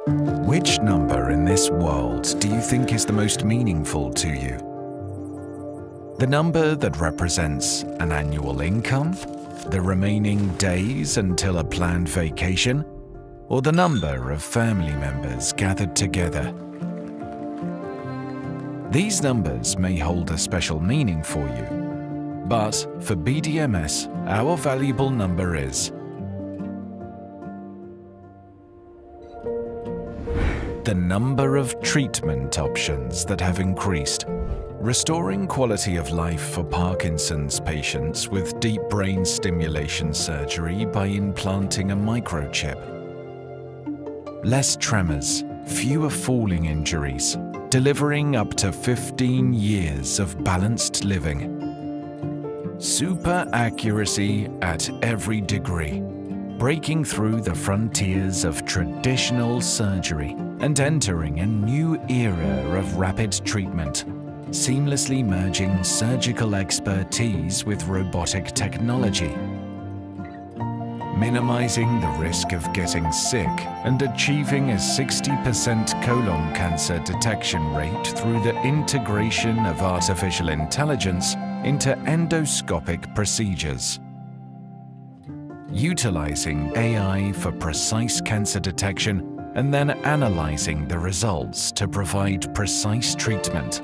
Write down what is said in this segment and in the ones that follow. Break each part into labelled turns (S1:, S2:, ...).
S1: Which number in this world do you think is the most meaningful to you? The number that represents an annual income, the remaining days until a planned vacation, or the number of family members gathered together? These numbers may hold a special meaning for you, but for BDMS, our valuable number is the number of treatment options that have increased, restoring quality of life for Parkinson's patients with deep brain stimulation surgery by implanting a microchip. Less tremors, fewer falling injuries, delivering up to 15 years of balanced living. Super accuracy at every degree, breaking through the frontiers of traditional surgery and entering a new era of rapid treatment, seamlessly merging surgical expertise with robotic technology, minimizing the risk of getting sick and achieving a 60% colon cancer detection rate through the integration of artificial intelligence into endoscopic procedures. Utilizing AI for precise cancer detection and then analyzing the results to provide precise treatment.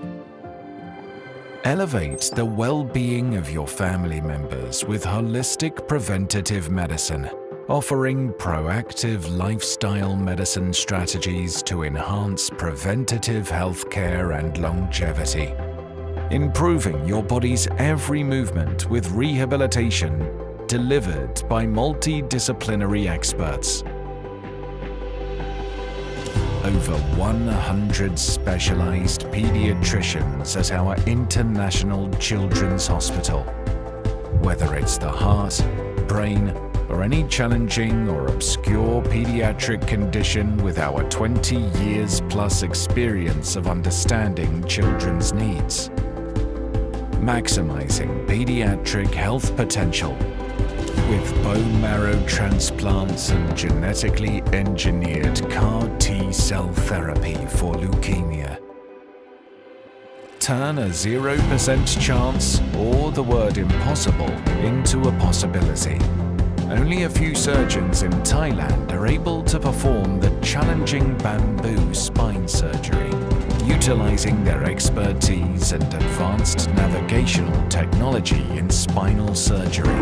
S1: Elevate the well-being of your family members with holistic preventative medicine, offering proactive lifestyle medicine strategies to enhance preventative healthcare and longevity. Improving your body's every movement with rehabilitation delivered by multidisciplinary experts. Over 100 specialized pediatricians at our International Children's Hospital. Whether it's the heart, brain, or any challenging or obscure pediatric condition, with our 20 years plus experience of understanding children's needs. Maximizing pediatric health potential with bone marrow transplants and genetically engineered CAR T-cell therapy for leukemia. Turn a 0% chance or the word impossible into a possibility. Only a few surgeons in Thailand are able to perform the challenging bamboo spine surgery, utilizing their expertise and advanced navigational technology in spinal surgery.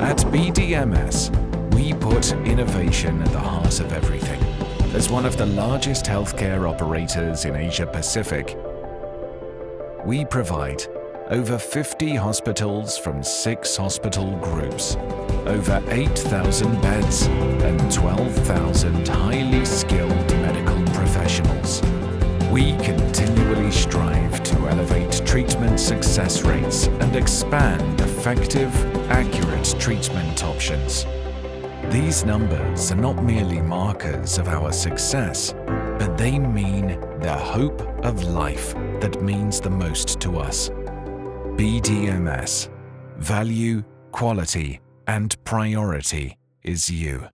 S1: At BDMS, we put innovation at the heart of everything. As one of the largest healthcare operators in Asia Pacific, we provide over 50 hospitals from 6 hospital groups, over 8,000 beds, and 12,000 highly skilled medical professionals. We continually strive to elevate treatment success rates and expand effective, accurate treatment options. These numbers are not merely markers of our success, but they mean the hope of life that means the most to us. BDMS. Value, quality, and priority is you.